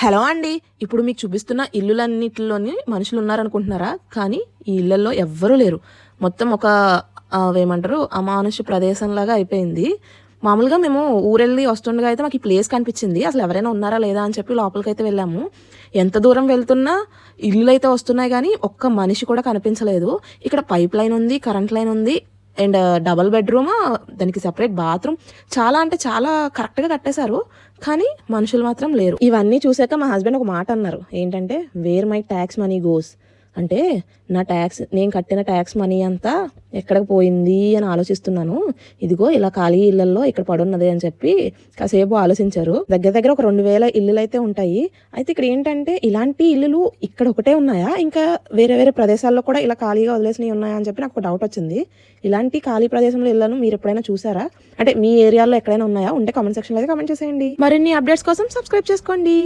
Hello అండి. ఇప్పుడు మీకు చూపిస్తున్న ఇల్లులన్నిటిలోని మనుషులు ఉన్నారనుకుంటున్నారా? కానీ ఈ ఇళ్లల్లో ఎవ్వరూ లేరు. మొత్తం ఒక అవేమంటారు అమానుష ప్రదేశంలాగా అయిపోయింది. మామూలుగా మేము ఊరెళ్ళి వస్తుండగా అయితే మాకు ఈ ప్లేస్ కనిపించింది. అసలు ఎవరైనా ఉన్నారా లేదా అని చెప్పి లోపలికైతే వెళ్ళాము. ఎంత దూరం వెళ్తున్నా ఇల్లులైతే వస్తున్నాయి కానీ ఒక్క మనిషి కూడా కనిపించలేదు. ఇక్కడ పైప్ లైన్ ఉంది, కరెంట్ లైన్ ఉంది. అండ్ డబల్ బెడ్రూమ్, దానికి సెపరేట్ బాత్రూమ్, చాలా అంటే చాలా కరెక్ట్గా కట్టేశారు. కానీ మనుషులు మాత్రం లేరు. ఇవన్నీ చూసాక మా హస్బెండ్ ఒక మాట అన్నారు. ఏంటంటే, where my tax money goes, అంటే నేను కట్టిన ట్యాక్స్ మనీ అంతా ఎక్కడికి పోయింది అని ఆలోచిస్తున్నాను. ఇదిగో ఇలా ఖాళీ ఇళ్లలో ఇక్కడ పడున్నది అని చెప్పి కాసేపు ఆలోచించారు. దగ్గర దగ్గర ఒక 2000 ఇల్లులు అయితే ఉంటాయి. అయితే ఇక్కడ ఏంటంటే, ఇలాంటి ఇల్లులు ఇక్కడ ఒకటే ఉన్నాయా, ఇంకా వేరే వేరే ప్రదేశాల్లో కూడా ఇలా ఖాళీగా వదిలేసినవి ఉన్నాయా అని చెప్పి నాకు ఒక డౌట్ వచ్చింది. ఇలాంటి ఖాళీ ప్రదేశంలో ఇళ్లను మీరు ఎప్పుడైనా చూసారా? అంటే మీ ఏరియాలో ఎక్కడైనా ఉన్నాయా? ఉంటే కామెంట్ సెక్షన్లో అయితే కామెంట్ చేసేయండి. మరిన్ని అప్డేట్స్ కోసం సబ్స్క్రైబ్ చేసుకోండి.